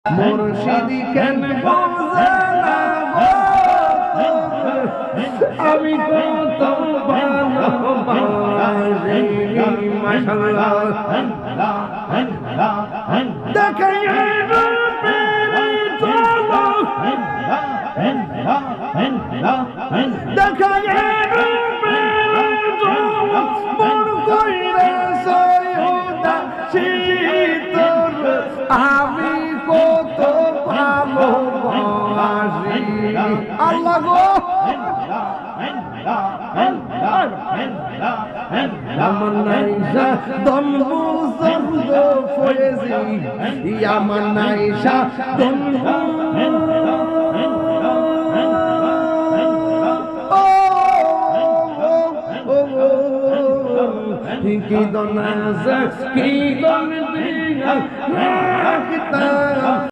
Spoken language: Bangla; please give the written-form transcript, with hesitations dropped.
মুর্শিদি কেন বোঝানা আমি কত ভালোবাসি মাশাআল্লাহ দেখাই রূপের ঝলক দেখাই রূপের ঝলক মন কইরা সয়দা শীতল আমি কত ভালোবাসি আল্লাহ গো Yamanaisha Don Muzo Foyezi Yamanaisha Don Ki don azak ki don diya